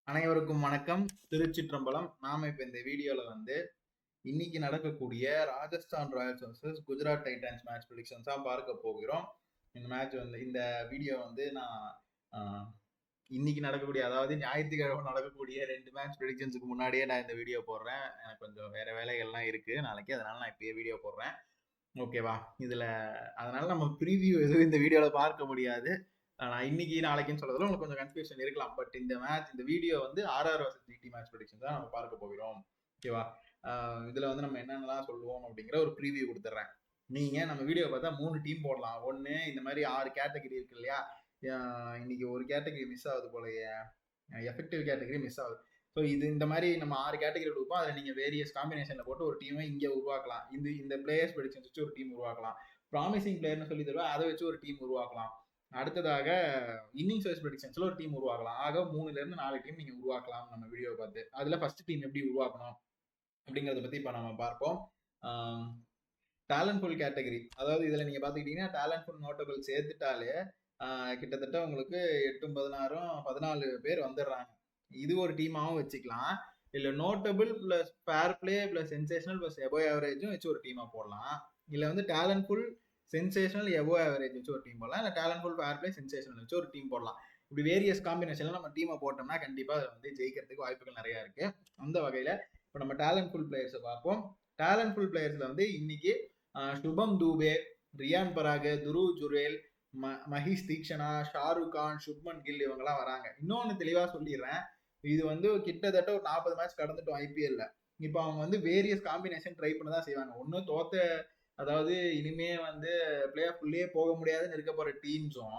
அனைவருக்கும் வணக்கம். திருச்சிற்றம்பலம். நாம இப்ப இந்த வீடியோல இன்னைக்கு நடக்கக்கூடிய Rajasthan Royals versus Gujarat Titans match ப்ரெடிக்ஷன்ஸா பார்க்க போகிறோம். இந்த மேட்ச் இந்த வீடியோ நான் இன்னைக்கு நடக்கக்கூடிய, அதாவது ஞாயிற்றுக்கிழமை நடக்கக்கூடிய 2 மேட்ச் ப்ரெடிக்ஷன்ஸுக்கு முன்னாடியே நான் இந்த வீடியோ போடுறேன். எனக்கு கொஞ்சம் வேற வேலைகள்லாம் இருக்கு நாளைக்கு, அதனால நான் இப்பயே வீடியோ போடுறேன். ஓகேவா? அதனால நம்ம ப்ரீவியூ எதுவும் இந்த வீடியோல பார்க்க முடியாது. நான் இன்னைக்கு நாளைக்குன்னு சொல்றதுல உங்களுக்கு கொஞ்சம் கன்ஃபியூஷன் இருக்கலாம். பட் இந்த video RR versus GT match prediction தான் நம்ம பார்க்க போகிறோம். ஓகேவா? இதுல நம்ம என்னென்னலாம் சொல்லுவோம் அப்படிங்கிற ஒரு ப்ரீவியூ கொடுத்துட்றேன். நீங்க நம்ம வீடியோ பார்த்தா 3 டீம் போடலாம். ஒன்று இந்த மாதிரி 6 கேட்டகரி இருக்கு இல்லையா? இன்னைக்கு ஒரு கேட்டகரி மிஸ் ஆகுது போலயே, எஃபெக்டிவ் கேட்டகரி மிஸ் ஆகுது. ஸோ இந்த மாதிரி நம்ம 6 கேட்டகரி கொடுப்போம். அதில் நீங்கள் வேரியஸ் காம்பினேஷனில் போட்டு ஒரு டீமை இங்கே உருவாக்கலாம். இந்த பிளேயர்ஸ் ப்ரெடிக்ஷன்ஸ் வச்சு ஒரு டீம் உருவாக்கலாம். ப்ராமிசிங் பிளேயர்னு சொல்லி தருவா, அதை வச்சு ஒரு டீம் உருவாக்கலாம். அடுத்ததாக இன்னிங்ஸ் வைஸ் ப்ரெடிக்ஷன்ஸ்ல ஒரு டீம் உருவாக்கலாம். ஆக 3-4 டீம் நீங்க உருவாக்கலாம் நம்ம வீடியோ பார்த்து. அதுல ஃபர்ஸ்ட் டீம் எப்படி உருவாக்கணும் அப்படிங்கறத பத்தி இப்ப நம்ம பார்ப்போம். டேலண்ட் ஃபுல் கேட்டகரி, அதாவது இதுல நீங்க பாத்துக்கிட்டீங்கன்னா டேலண்ட் ஃபுல் நோட்டபிள் சேர்த்துட்டாலே கிட்டத்தட்ட உங்களுக்கு 8, 16, 14 பேர் வந்துடுறாங்க. இது ஒரு டீமாவும் வச்சுக்கலாம். இல்ல notable plus fair play plus sensational plus above ஆவரேஜும் வச்சு ஒரு டீமா போடலாம். இல்ல talent full sensational above average வச்சு ஒரு டீம் போடலாம். இல்லை talent full fair play sensational வச்சு ஒரு டீம் போடலாம். இப்படி வேரியஸ் காம்பினேஷன்ல நம்ம டீமை போட்டோம்னா கண்டிப்பா ஜெயிக்கிறதுக்கு வாய்ப்புகள் நிறைய இருக்கு. அந்த வகையில இப்போ நம்ம டேலண்ட் ஃபுல் பிளேயர்ஸை பார்ப்போம். டேலண்ட் ஃபுல் பிளேயர்ஸ்ல இன்னைக்கு சுபம் தூபே, ரியான் பராக், துருவ் ஜுரேல், மஹிஷ் தீக்ஷனா, ஷாருக் கான், சுப்மன் கில் இவங்கெல்லாம் வராங்க. இன்னொன்னு தெளிவா சொல்லிடுறேன், இது கிட்டத்தட்ட ஒரு 40 மேட்ச் கடந்துட்டோம் ஐபிஎல்ல. இப்போ அவங்க வேரியஸ் காம்பினேஷன் ட்ரை பண்ண தான் செய்வாங்க. ஒன்னும் அதாவது இனிமே பிளே ஆஃப்லயே போக முடியாதுன்னு இருக்க போற டீம்ஸும்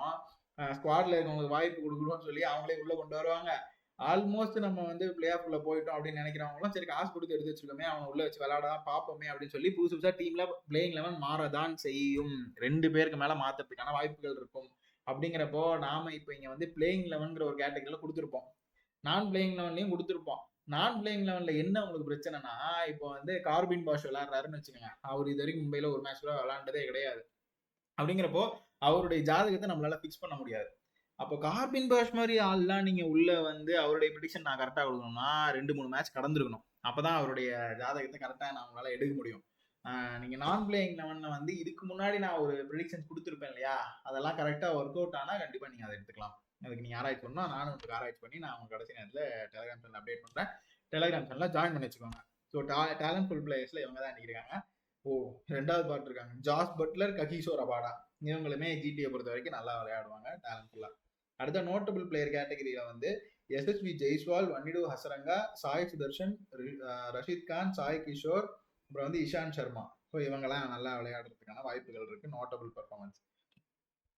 ஸ்குவாட்ல இருக்கவங்களுக்கு வாய்ப்பு கொடுக்கணும்னு சொல்லி அவங்களே உள்ள கொண்டு வருவாங்க. ஆல்மோஸ்ட் நம்ம பிளே ஆஃப்ல போயிட்டோம் அப்படின்னு நினைக்கிறவங்களும் சரி காசு கொடுத்து எடுத்து வச்சிருக்கோமே, அவங்க உள்ள வச்சு விளையாடதான் பார்ப்போமே அப்படின்னு சொல்லி புதுசு புதுசா டீம்ல பிளேயிங் லெவன் மாறதான் செய்யும். 2 பேருக்கு மேல மாத்துறதுக்கான வாய்ப்புகள் இருக்கும். அப்படிங்கிறப்போ நாம இப்ப இங்க பிளேயிங் லெவன்ங்கிற ஒரு கேட்டகரியில கொடுத்துருப்போம், நான் பிளேயிங் லெவன்லயும் கொடுத்துருப்போம். நான் பிளேயிங் லெவன்ல என்ன உங்களுக்கு பிரச்சனைனா, இப்போ கார்பின் பாஷ் விளையாடுறாருன்னு வச்சுக்கோங்க. அவர் இது வரைக்கும் மும்பைல ஒரு மேட்ச் கூட விளையாண்டதே கிடையாது. அப்படிங்கிறப்போ அவருடைய ஜாதகத்தை நம்மளால பிக்ஸ் பண்ண முடியாது. அப்போ கார்பின் பாஷ் மாதிரி ஆள்லாம் நீங்க உள்ள அவருடைய ப்ரெடிக்ஷன் நான் கரெக்டா கொடுக்கணும்னா 2-3 மேட்ச் கடந்திருக்கணும். அப்பதான் அவருடைய ஜாதகத்தை கரெக்டா நம்மளால எடுக்க முடியும். நீங்க நான் பிளேயிங் லெவன்ல இதுக்கு முன்னாடி நான் ஒரு ப்ரெடிக்ஷன் கொடுத்துருப்பேன் இல்லையா, அதெல்லாம் கரெக்டா ஒர்க் அவுட் ஆனா கண்டிப்பா நீங்க அதை எடுத்துக்கலாம். அதுக்கு நீங்க ஆராய்ச்சி பண்ணா நானும் உங்களுக்கு ஆராய்ச்சி பண்ணி நான் உங்க கடைசி நேரத்தில் டெலிகிராம் சேனல் அப்டேட் பண்றேன். டெலிகிராம் சேனல் ஜாயின் பண்ணி வச்சுக்கோங்க. ஸோ டேலண்ட் ஃபுல் பிளேயர்ஸ்ல இவங்க தான் நினைக்கிறாங்க. ரெண்டாவது பார்ட் இருக்காங்க, ஜாஸ் பட்லர், ககிஷோர் ரபாடா. இவங்களுமே ஜிடியை பொறுத்த வரைக்கும் நல்லா விளையாடுவாங்க டேலண்ட் ஃபுல்லா. அடுத்த நோட்டபிள் பிளேயர் கேட்டகரியில எஸ்எஸ்வி ஜெய்ஸ்வால், வன்னிடு ஹசரங்கா, சாய் சுதர்ஷன், ரஷீத் கான், சாய் கிஷோர், அப்புறம் இஷாந்த் சர்மா. ஸோ இவங்கெல்லாம் நல்லா விளையாடுறதுக்கான வாய்ப்புகள் இருக்கு. Notable performance.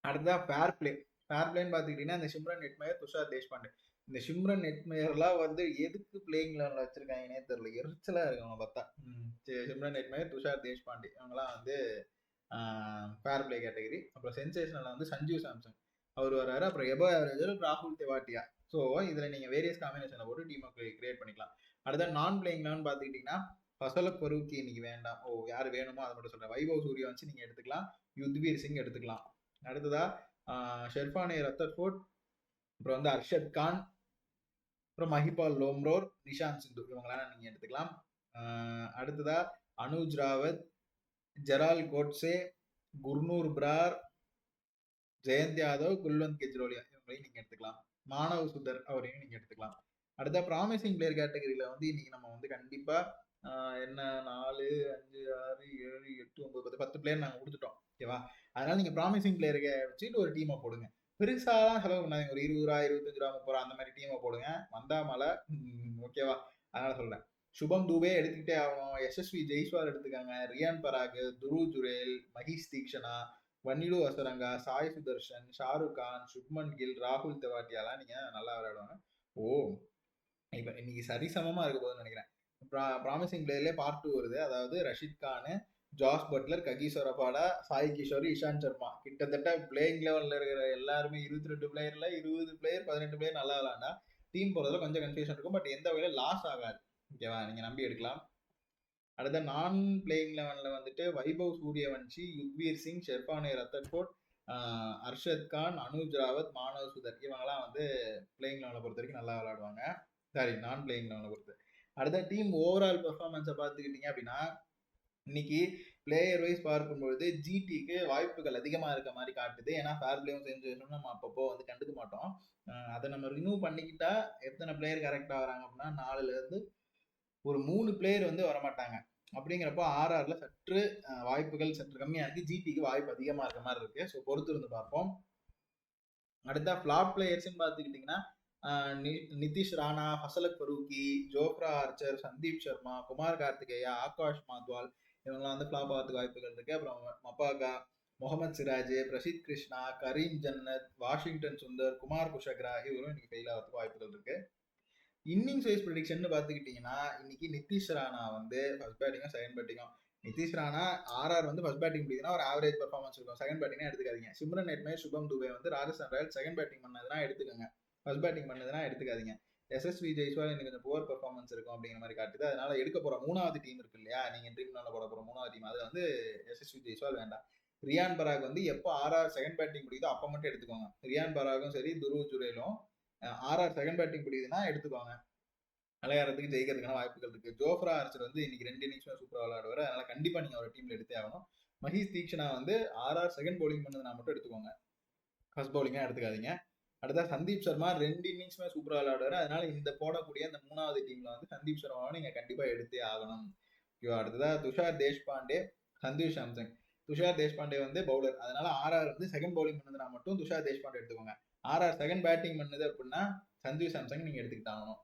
அடுத்ததா ஃபேர் பிளே. ஃபேர் பிளேன்னு பார்த்துக்கிட்டீங்கன்னா இந்த சிம்ரன் நெட்மயர், துஷார் தேஷ்பாண்டே. இந்த சிம்ரன் நெட்மயர்லாம் எதுக்கு பிளேயிங் லெவலில் வச்சிருக்காங்கன்னே தெரியல, எரிச்சலாக இருக்கு அவங்க பார்த்தா. சிம்ரன் நெட்மயர், துஷார் தேஷ்பாண்டே இவங்கெல்லாம் ஃபேர் பிளே கேட்டகரி. அப்புறம் சென்சேஷனல் சஞ்சீவ் சாம்சன் அவர் வர்றாரு. அப்புறம் எபோ ஆவரேஜ் ராகுல் தெவாட்டியா. ஸோ இதில் நீங்கள் வேரியஸ் காம்பினேஷனில் போட்டு டீமை கிரியேட் பண்ணிக்கலாம். அடுத்த நான் பிளேயிங் லெவன் பார்த்துக்கிட்டிங்கன்னா ஃபசலக் ஃபரூக்கி இன்னைக்கு வேண்டாம். யார் வேணுமோ அதை மட்டும் சொல்கிறேன். வைபவ் சூரியவன்சி நீங்கள் எடுத்துக்கலாம், யுத்வீர் சிங் எடுத்துக்கலாம். அடுத்ததா ஷெர்ஃபானே ரத்தர்ஃபோர்ட், அப்புறம் அர்ஷத் கான், அப்புறம் மஹிபால் லோம்ரோர், நிஷாந்த் சிந்து இவங்களாம் நீங்க எடுத்துக்கலாம். அடுத்ததா அனுஜ் ராவத், ஜெரால் கோட்ஸே, குர்னூர் பிரார், ஜெயந்த் யாதவ், குல்வந்த் கெஜ்ரோலியா இவங்களையும் நீங்க எடுத்துக்கலாம். மானவ் சுதர் அவரையும் நீங்க எடுத்துக்கலாம். அடுத்த ப்ராமிசிங் பிளேயர் கேட்டகரியில இன்னைக்கு நம்ம கண்டிப்பா என்ன 4, 5, 6, 7, 8, 9, 10 பிளேயர் நாங்கள் கொடுத்துட்டோம். ஓகேவா? அதனால நீங்க ப்ராமிசிங் பிளேயருக்கு வச்சுட்டு ஒரு டீமை போடுங்க. பெருசாலாம் செலவு பண்ணாதீங்க. ஒரு 20 ரூபா, 25 ரூபா, 30 ரூபா அந்த மாதிரி டீமை போடுங்க. வந்தா மலை. ஓகேவா? அதனால சொல்றேன். சுபம் தூபே எடுத்துக்கிட்டே ஆகணும். எஸ்எஸ்வி ஜெய்ஸ்வால் எடுத்துக்காங்க. ரியான் பராக், துருவ் ஜுரேல், மஹிஷ் தீக்ஷனா, வன்னிடு ஹசரங்கா, சாய் சுதர்ஷன், ஷாருக் கான், சுப்மன் கில், ராகுல் தெவாட்டியாலாம் நீங்க நல்லா விளையாடுவாங்க. இப்ப இன்னைக்கு சரிசமமா இருக்க போதுன்னு நினைக்கிறேன். ப்ராமிசிங் பிளேயர்லேயே பார்ட் 2 வருது. அதாவது Rashid Khan, Jos Buttler, Kagiso Rabada, Sai Kishore, Ishant Sharma. கிட்டத்தட்ட பிளேயிங் லெவலில் இருக்கிற எல்லாருமே 22 பிளேயர்ல 20 பிளேயர் 18 பிளேயர் நல்லா விளாண்டா டீம் போறதுல கொஞ்சம் கன்ஃபியூஷன் இருக்கும். பட் எந்த வகையில லாஸ் ஆகாது. ஓகேவா? நீங்க நம்பி எடுக்கலாம். அடுத்த நான் பிளேயிங் லெவன்ல வைபவ் சூரியவன்சி, யுக்வீர் சிங், ஷெர்ஃபானே ரத்தர்ஃபோர்ட், அர்ஷத் கான், அனுஜ் ராவத், மானவ் சுதர் இவங்கெல்லாம் பிளேயிங் லெவலை பொறுத்த வரைக்கும் நல்லா விளையாடுவாங்க. சாரி நான் பிளேயிங் லெவனை பொறுத்து. அடுத்த டீம் ஓவரால் பெர்ஃபார்மன்ஸை பார்த்துக்கிட்டீங்க அப்படின்னா இன்னைக்கு பிளேயர் வைஸ் பார்க்கும்பொழுது ஜிடிக்கு வாய்ப்புகள் அதிகமாக இருக்க மாதிரி காட்டுது. ஏன்னா ஃபேர் பிளேயும் செஞ்சு நம்ம அப்பப்போ வந்து கண்டுக்க மாட்டோம். அதை நம்ம ரிமூவ் பண்ணிக்கிட்டா எத்தனை பிளேயர் கரெக்டாக வராங்க அப்படின்னா 4லேருந்து ஒரு 3 பிளேயர் வந்து வரமாட்டாங்க. அப்படிங்கிறப்போ ஆர்ஆர்ல சற்று வாய்ப்புகள் சற்று கம்மியாக இருக்குது. ஜிடிக்கு வாய்ப்பு அதிகமாக இருக்க மாதிரி இருக்கு. ஸோ பொறுத்து இருந்து பார்ப்போம். அடுத்த ஃபிளாப் பிளேயர்ஸ்ன்னு பார்த்துக்கிட்டிங்கன்னா நிதிஷ் ராணா, ஃபசலக் ஃபரூக்கி, ஜோஃப்ரா ஆர்ச்சர், சந்தீப் சர்மா, குமார் கார்த்திகேயா, ஆகாஷ் மாத்வால் இவங்கெல்லாம் வந்து ஃபிளாப் ஆகிறதுக்கு வாய்ப்புகள் இருக்கு. அப்புறம் மப்பாகா, முகமது சிராஜ், பிரசித் கிருஷ்ணா, கரீம் ஜன்னத், வாஷிங்டன் சுந்தர், குமார் குஷக்ரா இவரும் இன்னைக்கு ஃபெயில் ஆகிறதுக்கு வாய்ப்புகள் இருக்கு. இன்னிங்ஸ் வைஸ் ப்ரெடிக்ஷன் பார்த்துக்கிட்டிங்கன்னா இன்னைக்கு நிதிஷ் ராணா வந்து ஃபர்ஸ்ட் பேட்டிங்கும் செகண்ட் பேட்டிங்கும். நிதிஷ் ராணா ஆர்ஆர் வந்து ஃபர்ஸ்ட் பேட்டிங் பிடிக்குன்னா ஒரு ஆவரேஜ் பர்ஃபார்மன்ஸ் இருக்கும். செகண்ட் பேட்டிங்னா எடுத்துக்காதீங்க. சிம்ரன் நெட்மே, சுபம் துபே வந்து ராஜஸ்தான் ராயல்ஸ் செகண்ட் பேட்டிங் பண்ணதுனா எடுத்துக்கோங்க. ஃபர்ஸ்ட் பேட்டிங் பண்ணதுனா எடுத்துக்காதீங்க. எஸ்எஸ்வி ஜெய்ஸ்வால் இன்னைக்கு கொஞ்சம் புவர் பர்ஃபார்மன்ஸ் இருக்கும் அப்படிங்கிற மாதிரி காட்டுது. அதனால எடுக்க போற 3வது டீம் இருக்கு இல்லையா, நீங்க ட்ரீம் மேல போட போற 3வது டீம், அது வந்து எஸ்எஸ்வி ஜெய்ஸ்வால் வேண்டாம். ரியான் பராக் வந்து எப்போ ஆர்ஆர் செகண்ட் பேட்டிங் பிடிக்குதோ அப்போ மட்டும் எடுத்துக்கோங்க. ரியான் பராகும் சரி துருவ் ஜுரேலும் ஆர்ஆர் செகண்ட் பேட்டிங் பிடிக்குதுன்னா எடுத்துக்கோங்க. விளையாடுறதுக்கு ஜெயிக்கிறதுக்கான வாய்ப்புகள் இருக்கு. ஜோஃப்ரா ஆர்ச்சர் வந்து இன்னைக்கு 2 இன்னிங்ஸுமே சூப்பராக விளையாடுவார். அதனால கண்டிப்பா நீங்க ஒரு டீம்ல எடுத்தே ஆகணும். மஹீஷ் தீக்ஷனா வந்து ஆர்ஆர் செகண்ட் பவுலிங் பண்ணதுனா மட்டும் எடுத்துக்கோங்க. ஃபர்ஸ்ட் பவுலிங்கா எடுத்துக்காதீங்க. அடுத்தா சந்தீப் சர்மா 2 இன்னிங்ஸுமே சூப்பராக விளையாடுவார். அதனால இந்த போடக்கூடிய இந்த 3வது டீம்ல வந்து சந்தீப் சர்மாவை நீங்க கண்டிப்பா எடுத்தே ஆகணும். ஓகேவா. அடுத்ததா துஷார் தேஷ்பாண்டே, சஞ்சு சாம்சங். துஷார் தேஷ்பாண்டே வந்து பவுலர். அதனால ஆர்ஆர் வந்து செகண்ட் பவுலிங் பண்ணதுனா மட்டும் துஷார் தேஷ்பாண்டே எடுத்துக்கோங்க. ஆர்ஆர் செகண்ட் பேட்டிங் பண்ணது அப்படின்னா சஞ்சு சாம்சங் நீங்க எடுத்துக்கிட்டாகணும்.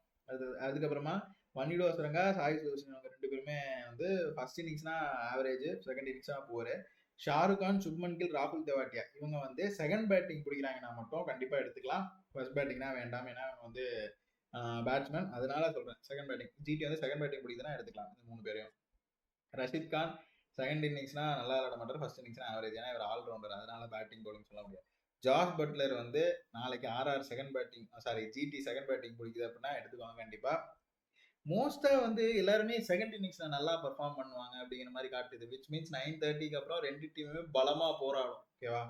அதுக்கப்புறமா வன்னிடோ சுரங்கா, சாய் சுதர்ஷன் அவங்க 2 பேருமே வந்து ஃபர்ஸ்ட் இன்னிங்ஸ்னா ஆவரேஜ், செகண்ட் இன்னிங்ஸ்னா புவர். ஷாருக் கான், சுப்மன் கில், ராகுல் தெவாட்டியா இவங்க வந்து செகண்ட் பேட்டிங் பிடிக்கிறாங்கன்னா மட்டும் கண்டிப்பா எடுத்துக்கலாம். ஃபர்ஸ்ட் பேட்டிங்னா வேண்டாம். ஏன்னா அவங்க வந்து பேட்ஸ்மேன். அதனால சொல்றேன் செகண்ட் பேட்டிங். ஜிடி வந்து செகண்ட் பேட்டிங் பிடிக்குதுன்னா எடுத்துக்கலாம் இந்த 3 பேரையும். ரஷித் கான் செகண்ட் இன்னிங்ஸ்னா நல்லா விளையாட மாட்டார், ஃபர்ஸ்ட் இன்னிங்ஸ்னா ஆவரேஜ். ஏன்னா இவர் ஆல்ரவுண்டர், அதனால பேட்டிங் பவுலிங் சொல்ல முடியாது. ஜாஸ் பட்லர் வந்து நாளைக்கு RR second batting GT second batting பிடிக்குது அப்படின்னா எடுத்துக்குவாங்க கண்டிப்பா. மோஸ்டா வந்து எல்லாருமே செகண்ட் இன்னிங்ஸ்ல நல்லா பெர்ஃபார்ம் பண்ணுவாங்க அப்படிங்கிற மாதிரி காட்டுது. விச் மீன்ஸ் 9:30க்கு அப்புறம் 2 டீமுமே பலமா போராடும். ஓகேவா.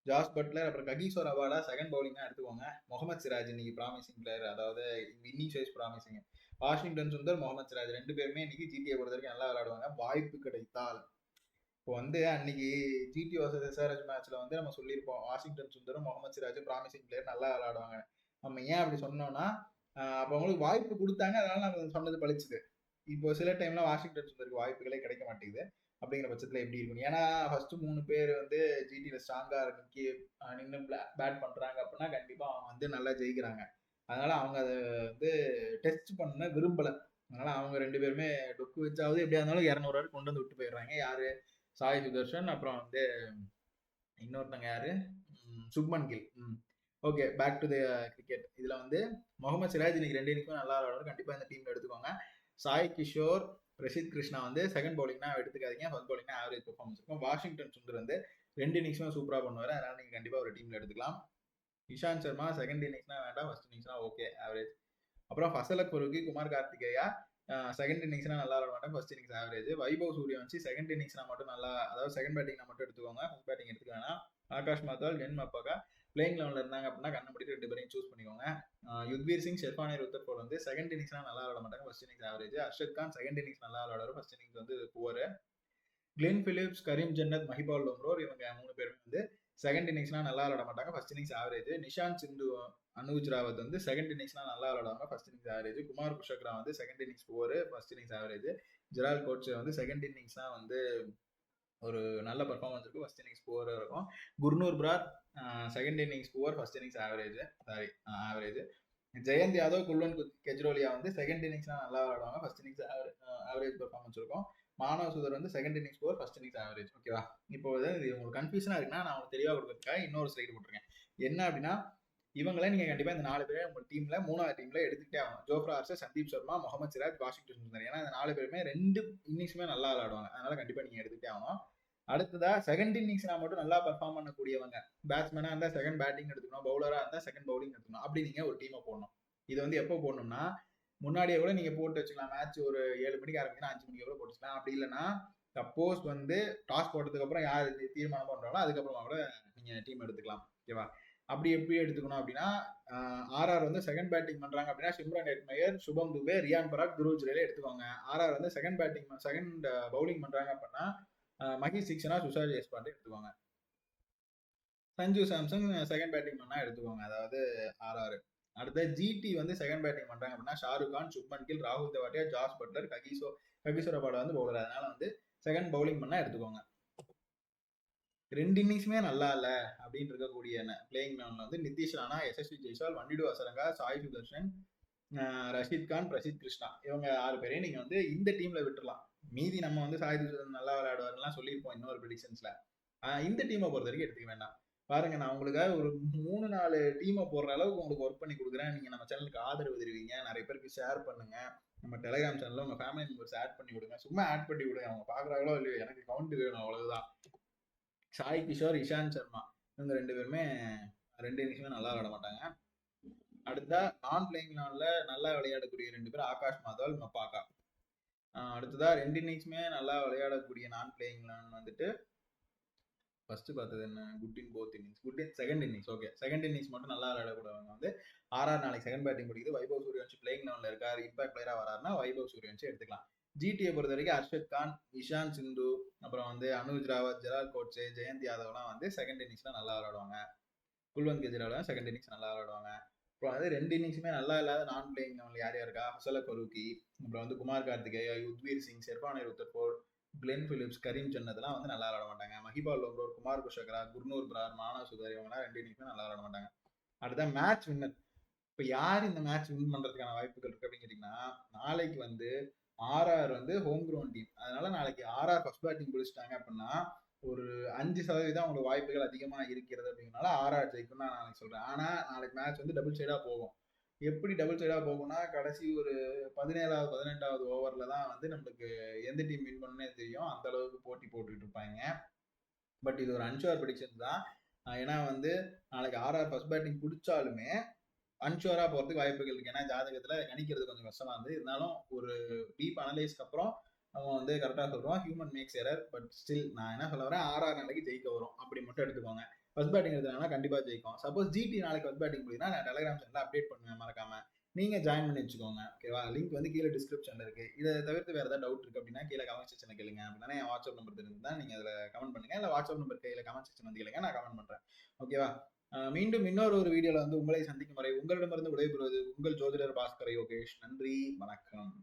ஜாஸ் பட்லர் அப்புறம் ககிசோர் ரபாடா செகண்ட் பவுலிங்கா எடுத்துக்கோங்க. முகமது சிராஜ் இன்னைக்கு ப்ராமிசிங் பிளேயர், அதாவது innings wise promising. Washington Sundar, Mohammed Siraj 2 பேருமே இன்னைக்கு ஜிடியை பொறுத்த வரைக்கும் நல்லா விளையாடுவாங்க வாய்ப்பு கிடைத்தால். இப்போ வந்து அன்னைக்கு ஜிடி வர்சஸ் எஸ்ஆர்எச் மேட்ச்ல வந்து நம்ம சொல்லியிருப்போம் வாஷிங்டன் சுந்தரும் முகமது சிராஜும் ப்ராமிசிங் பிளேயர் நல்லா விளையாடுவாங்க. நம்ம ஏன் அப்படி சொன்னோம்னா அப்போ அவங்களுக்கு வாய்ப்பு கொடுத்தாங்க, அதனால நம்ம சொன்னது பழிச்சுது. இப்போ சில டைம்ல வாஷிங்டன் சுந்தருக்கு வாய்ப்புகளே கிடைக்க மாட்டேங்குது. அப்படிங்கிற பட்சத்துல எப்படி இருக்கும். ஏன்னா ஃபர்ஸ்ட் 3 பேர் வந்து ஜிடியில் ஸ்ட்ராங்கா நின்று பேட் பண்றாங்க அப்படின்னா கண்டிப்பா அவங்க வந்து நல்லா ஜெயிக்கிறாங்க. அதனால அவங்க அதை வந்து டெஸ்ட் பண்ண விரும்பல. அதனால அவங்க 2 பேருமே டொக்கு வச்சாவது எப்படியா இருந்தாலும் 200 ரன் கொண்டு வந்து விட்டு போயிடுறாங்க. யாரு, சாய் சுதர்ஷன், அப்புறம் வந்து இன்னொருத்தங்க யாரு, Shubman Gill. Okay, back to the cricket. இதுல வந்து முகமது சிராஜ் இன்னைக்கு 2 இன்னிங்ஸும் நல்லா விளையாடுவார். கண்டிப்பா இந்த டீம்ல எடுத்துக்கோங்க. சாய் கிஷோர், பிரசித் கிருஷ்ணா வந்து செகண்ட் பவுலிங்னா எடுத்துக்காதீங்க. ஃபர்ஸ்ட் பவுலிங்னா ஆவரேஜ் பெர்ஃபார்மன்ஸ் இருக்கும். வாஷிங்டன் சுந்தர் வந்து 2 இன்னிங்ஸுமே சூப்பரா பண்ணுவார். அதனால நீங்க கண்டிப்பா ஒரு டீம்ல எடுத்துக்கலாம். இஷாந்த் சர்மா செகண்ட் இன்னிங்ஸ்னா வேண்டாம், ஃபர்ஸ்ட் இன்னிங்ஸ்னா ஓகே ஆவரேஜ். அப்புறம் ஃபசலக் ஃபரூக்கி, குமார் கார்த்திகேயா செகண்ட் இன்னிங்ஸ்னா நல்லா விளாட மாட்டாங்க, first innings average. Vaibhav Suryavanshi second இன்னிங்ஸ்னா மட்டும் நல்லா, அதாவது செகண்ட் பேட்டிங்னா மட்டும் எடுத்துக்கோங்க, ஃபர்ஸ்ட் பேட்டிங் எடுத்துக்க வேணாம். ஆகாஷ் மாத்வால், என் மப்பாக்கா பிளேயிங் லெவலில் இருந்தாங்க அப்படின்னா கண்ணை முடிட்டு 2 பேரையும் சூஸ் பண்ணிக்கோங்க. யுத்வீர் சிங், ஷெர்பானி ருத்தர்ஃபோர்ட் வந்து செகண்ட் இன்னிங்ஸ்னா நல்லா விளாட மாட்டாங்க, first innings average. Arshad Khan second innings நல்லா விளாடுவார், ஃபர்ஸ்ட் இன்னிங்ஸ் வந்து poor. Glenn Phillips, Karim Janat, Mahipal Lomror இவங்க 3 பேருமே வந்து செகண்ட் இன்னிங்ஸ்னா நல்லா விளாட மாட்டாங்க, first innings average. Nishant Sindhu, Anuj Rawat வந்து செகண்ட் இன்னிங்ஸ்னா நல்லா விளாடுவாங்க, first innings average. Kumar Kushagra வந்து second innings poor, first innings average. Gerald Coetzee வந்து செகண்ட் இன்னிங்ஸ்னா வந்து ஒரு நல்ல பர்ஃபார்மன்ஸ் இருக்கும், ஃபர்ஸ்ட் இன்னிங்ஸ் புவராக இருக்கும். Gurnoor Brar second innings poor, first innings average. Jayant Yadav, Kulwant Khejroliya வந்து செகண்ட் இன்னிங்ஸ்னா நல்லா விளாடுவாங்க, ஃபர்ஸ்ட் இன்னிங்ஸ் ஆவரேஜ் பர்ஃபார்மன்ஸ் இருக்கும். மானவ் சுதர் வந்து second innings poor, first innings average. ஓகேவா. இப்போ இது உங்களுக்கு கன்ஃபியூஷனா இருக்குன்னா நான் உங்களுக்கு தெளிவாக கொடுக்குறதுக்காக இன்னொரு ஸ்லைடு போட்டிருக்கேன். என்ன அப்படின்னா இவங்கள நீங்க கண்டிப்பா இந்த 4 பேரை உங்க டீம்ல 3வது டீம்ல எடுத்துக்கிட்டே ஆகணும். Jofra Archer, Sandeep Sharma, Mohammed Siraj, Washington Sundar. ஏன்னா இந்த 4 பேருமே 2 இன்னிங்ஸுமே நல்லா விளையாடுவாங்க, அதனால கண்டிப்பா நீங்க எடுத்துக்கிட்டே ஆகணும். அடுத்ததா செகண்ட் இன்னிங்ஸ்னா மட்டும் நல்லா பெர்ஃபார்ம் பண்ணக்கூடியவங்க, பேட்ஸ்மேனா இருந்தா செகண்ட் பேட்டிங் எடுத்துக்கணும், பவுலரா இருந்தா செகண்ட் பவுலிங் எடுத்துக்கணும். அப்படி நீங்க ஒரு டீமை போடணும். இது வந்து எப்போ போடணும்னா முன்னாடியே கூட நீங்க போட்டு வச்சுக்கலாம். மேட்ச் ஒரு 7 மணிக்கு ஆரம்பிச்சுன்னா 5 மணிக்கு கூட போட்டு வச்சுக்கலாம். அப்படி இல்லைன்னா சப்போஸ் வந்து டாஸ் போட்டதுக்கு அப்புறம் யார் தீர்மானம் பண்றாங்களோ அதுக்கப்புறமா கூட நீங்க டீம் எடுத்துக்கலாம். ஓகேவா. அப்படி எப்படி எடுத்துக்கணும் அப்படின்னா ஆர்ஆர் வந்து செகண்ட் பேட்டிங் பண்றாங்க அப்படின்னா சிம்ரன் ஹெட்மயர், சுபம் துபே, ரியான் பராக், துருவ் ஜுரேல எடுத்துக்கோங்க. ஆர்ஆர் வந்து செகண்ட் பவுலிங் பண்றாங்க அப்படின்னா மஹிஷ் தீக்ஷனா, துஷார் தேஷ்பாண்டே எடுத்துக்கோங்க. சஞ்சு சாம்சங் செகண்ட் பேட்டிங் பண்ணா எடுத்துக்கோங்க, அதாவது ஆர்ஆர். அடுத்த ஜிடி வந்து செகண்ட் பேட்டிங் பண்றாங்க அப்படின்னா ஷாருக் கான், சுப்மன் கில், ராகுல் Tewatia, Jos Buttler, Kagiso Rabada வந்து பவுலர். அதனால வந்து செகண்ட் பவுலிங் பண்ணா எடுத்துக்கோங்க. 2 இன்னிங்ஸுமே நல்லா இல்ல அப்படின்னு இருக்கக்கூடிய பிளேயிங் லெவன்ல வந்து நிதிஷ் ராணா, எஸ்எஸ்வி ஜெய்ஸ்வால், வண்டிடு அசரங்கா, சாய் சுதர்ஷன், ரஷீத் கான், பிரசித் கிருஷ்ணா, இவங்க 6 பேரையும் நீங்க வந்து இந்த டீம்ல விட்டுறலாம். மீதி நம்ம வந்து சாய் சுதர்ஷன் நல்லா விளையாடுவாருலாம் சொல்லியிருப்போம் இன்னொரு ப்ரெடிக்ஷன்ஸ்ல. இந்த டீமை பொறுத்த வரைக்கும் எடுத்துக்க வேண்டாம். பாருங்க, நான் உங்களுக்காக ஒரு 3-4 டீமை போடுற அளவுக்கு உங்களுக்கு ஒர்க் பண்ணி கொடுக்குறேன். நீங்க நம்ம சேனலுக்கு ஆதரவு தெரிவிங்க, நிறைய பேருக்கு ஷேர் பண்ணுங்க, நம்ம டெலிகிராம் சேனல்ல உங்க ஃபேமிலி மெம்பர்ஸ் ஆட் பண்ணி விடுங்க. சும்மா ஆட் பண்ணி விடுங்க, அவங்க பாக்குறாங்களோ இல்லையோ, எனக்கு கவுண்ட் வேணும், அவ்வளவுதான். சாய் கிஷோர், இஷாந்த் சர்மா, இவங்க 2 பேருமே 2 இன்னிங்ஸுமே நல்லா விளையாட மாட்டாங்க. அடுத்ததா நான் பிளேயிங் லெவன்ல நல்லா விளையாடக்கூடிய 2 பேர் ஆகாஷ் மாதவ், மப்பாக்கா. அடுத்ததா 2 இன்னிங்ஸுமே நல்லா விளையாடக்கூடிய நான் பிளேயிங் லெவன் வந்துட்டு ஃபர்ஸ்ட் பார்த்தது என்ன, good in both innings, good in second innings. Okay, second innings மட்டும் நல்லா விளையாடக்கூடியவங்க வந்து ஆர்ஆர் நாளைக்கு செகண்ட் பேட்டிங் பிடிக்குது. வைபவ் சூரியவன்ஷி பிளேயிங் லெவன்ல இருக்காரு, இம்பாக்ட் பிளேயரா வராருன்னா வைபவ் சூரியவன்ஷி எடுத்துக்கலாம். ஜிடியை பொறுத்த வரைக்கும் அர்ஷத் கான், இஷாந்த் சிந்து, அப்புறம் வந்து அனுஜ் ராவத், ஜெரால் கோட்ஸே, ஜெயந்த் யாதவ்லாம் வந்து செகண்ட் இன்னிங்ஸ்ல நல்லா விளையாடுவாங்க. குல்வந்த் கெஜ்ரிவால் செகண்ட் இன்னிங்ஸ் நல்லா விளையாடுவாங்க. அப்புறம் வந்து 2 இன்னிங்ஸுமே நல்லா இல்லாத நான் பிளேயிங் லெவன்ல யார் இருக்கா, ஹசல ஃபரூக்கி, அப்புறம் வந்து Kumar Kartikeya, Yudhvir Singh, Sherfane Rutherford, Glenn Phillips, Karim ஜன்னத்லாம் வந்து நல்லா விளாட மாட்டாங்க. மஹிபால் லோம்ரோர், குமார் குஷக்ரா, குர்னூர் பிரார், மானவ் சுதார், இவங்கலாம் 2 இன்னிங்ஸுமே நல்லா விளாட மாட்டாங்க. அடுத்த மேட்ச் வின்னர். இப்போ யார் இந்த மேட்ச் வின் பண்றதுக்கான வாய்ப்புகள் இருக்கு அப்படின்னு கேட்டீங்கன்னா, நாளைக்கு வந்து ஆர்ஆர் வந்து ஹோம் கிரவுண்ட் டீம். அதனால நாளைக்கு ஆர்ஆர் ஃபர்ஸ்ட் பேட்டிங் பிடிச்சிட்டாங்க அப்படின்னா ஒரு 5% உங்களுக்கு வாய்ப்புகள் அதிகமா இருக்கிறது அப்படிங்கறனால ஆர்ஆர் ஜெயிக்கும் நான் நாளைக்கு சொல்றேன். ஆனா நாளைக்கு மேட்ச் வந்து டபுள் சைடா போகும். எப்படி டபுள் சைடா போகும்னா, கடைசி ஒரு 17வது 18வது ஓவர்ல தான் வந்து நம்மளுக்கு எந்த டீம் வின் பண்ணுன்னே தெரியும். அந்த அளவுக்கு போட்டி போட்டுக்கிட்டு இருப்பாங்க. பட் இது ஒரு அன்ஷுவர் ப்ரெடிக்ஷன் தான். ஏன்னா வந்து நாளைக்கு ஆர்ஆர் ஃபர்ஸ்ட் பேட்டிங் பிடிச்சாலுமே அன்ஷுவரா போறதுக்கு வாய்ப்புகள் இருக்கு. ஏன்னா ஜாதகத்துல கணிக்கிறது கொஞ்சம் கஷ்டமா இருந்து, இருந்தாலும் ஒரு டீப் அனலைஸ்க்கு அப்புறம் நம்ம வந்து கரெக்டா சொல்றோம். Human makes error, but still நான் என்ன சொல்ல வரேன், ஆர்ஆர் நாளைக்கு ஜெயிக்க வரும் அப்படி மட்டும் எடுத்துக்கோங்க. ஃபர்ஸ்ட் பேட்டிங் எடுத்தாங்கன்னா கண்டிப்பா ஜெயிக்கும். சப்போஸ் ஜிடி நாளைக்கு ஃபர்ஸ்ட் பேட்டிங் போயினா நான் டெலிகிராம் சேனல்ல அப்டேட் பண்ணுவேன், மறக்காம நீங்க ஜாயின் பண்ணி வச்சுக்கோங்க. ஓகேவா? லிங்க் வந்து கீழே டிஸ்கிரிப்ஷன்ல இருக்கு. இதை தவிர்த்து வேற ஏதாவது டவுட் இருக்கு அப்படின்னா கீழே கமெண்ட் செக்ஷன்ல கேளுங்க. அப்படின்னா என் வாட்ஸ்அப் நம்பர் தெரிஞ்சுதான் நீங்க அதுல கமெண்ட் பண்ணுங்க, இல்ல வாட்ஸ்அப் நம்பர் கையில கமெண்ட் செக்ஷன் வந்து கேளுங்க, நான் கமெண்ட் பண்றேன். ஓகேவா? மீண்டும் இன்னொரு வீடியோல வந்து உங்களை சந்திக்கும் வரை உங்களிடமிருந்து விடைபெறுவது உங்கள் ஜோதிடர் பாஸ்கர் யோகேஷ். நன்றி, வணக்கம்.